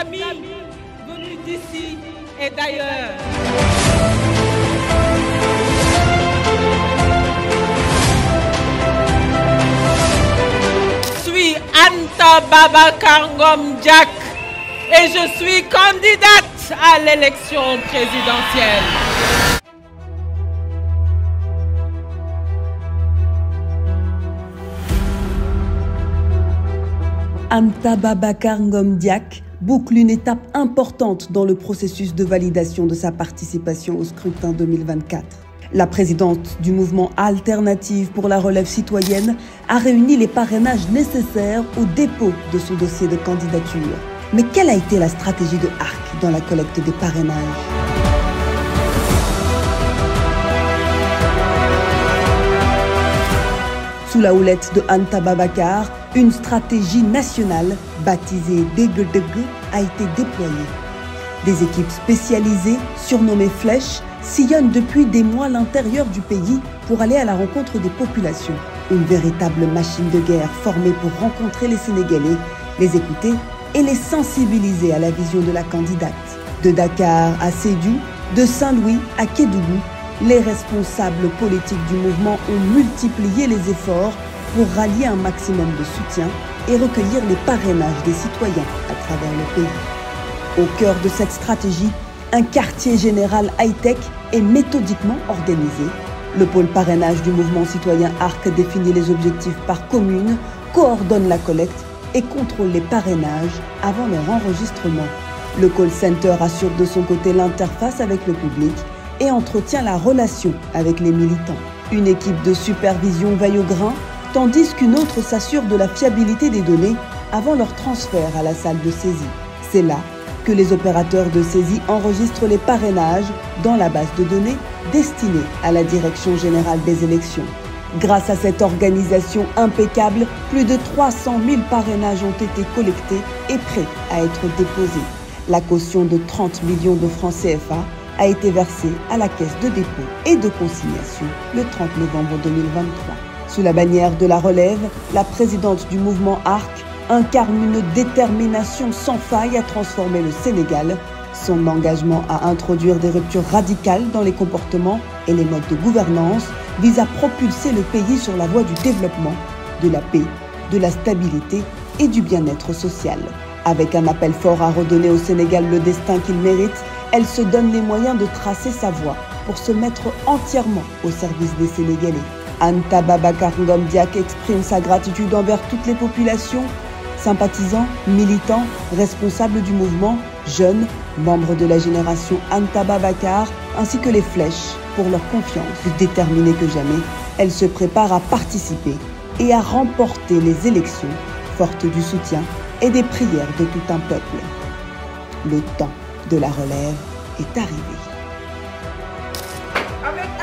amis venus d'ici et d'ailleurs. Je suis Anta Babacar Ngom Diack et je suis candidate à l'élection présidentielle. Anta Babacar Ngom Diack boucle une étape importante dans le processus de validation de sa participation au scrutin 2024. La présidente du mouvement Alternative pour la relève citoyenne a réuni les parrainages nécessaires au dépôt de son dossier de candidature. Mais quelle a été la stratégie de ARC dans la collecte des parrainages ? Sous la houlette de Anta Babacar, une stratégie nationale, baptisée Degedege, a été déployée. Des équipes spécialisées, surnommées Flèches, sillonnent depuis des mois l'intérieur du pays pour aller à la rencontre des populations. Une véritable machine de guerre formée pour rencontrer les Sénégalais, les écouter et les sensibiliser à la vision de la candidate. De Dakar à Sédhiou, de Saint-Louis à Kédougou, les responsables politiques du mouvement ont multiplié les efforts pour rallier un maximum de soutien et recueillir les parrainages des citoyens à travers le pays. Au cœur de cette stratégie, un quartier général high-tech est méthodiquement organisé. Le pôle parrainage du mouvement citoyen ARC définit les objectifs par commune, coordonne la collecte et contrôle les parrainages avant leur enregistrement. Le call center assure de son côté l'interface avec le public et entretient la relation avec les militants. Une équipe de supervision veille au grain, tandis qu'une autre s'assure de la fiabilité des données avant leur transfert à la salle de saisie. C'est là que les opérateurs de saisie enregistrent les parrainages dans la base de données destinée à la Direction générale des élections. Grâce à cette organisation impeccable, plus de 300 000 parrainages ont été collectés et prêts à être déposés. La caution de 30 millions de francs CFA a été versée à la Caisse de dépôt et de consignation le 30 novembre 2023. Sous la bannière de la relève, la présidente du mouvement ARC incarne une détermination sans faille à transformer le Sénégal. Son engagement à introduire des ruptures radicales dans les comportements et les modes de gouvernance vise à propulser le pays sur la voie du développement, de la paix, de la stabilité et du bien-être social. Avec un appel fort à redonner au Sénégal le destin qu'il mérite, elle se donne les moyens de tracer sa voie pour se mettre entièrement au service des Sénégalais. Anta Babacar Ngom Diack exprime sa gratitude envers toutes les populations, sympathisants, militants, responsables du mouvement, jeunes, membres de la génération Anta Babacar, ainsi que les Flèches pour leur confiance. Plus déterminée que jamais, elle se prépare à participer et à remporter les élections, forte du soutien et des prières de tout un peuple. Le temps de la relève est arrivé. Avec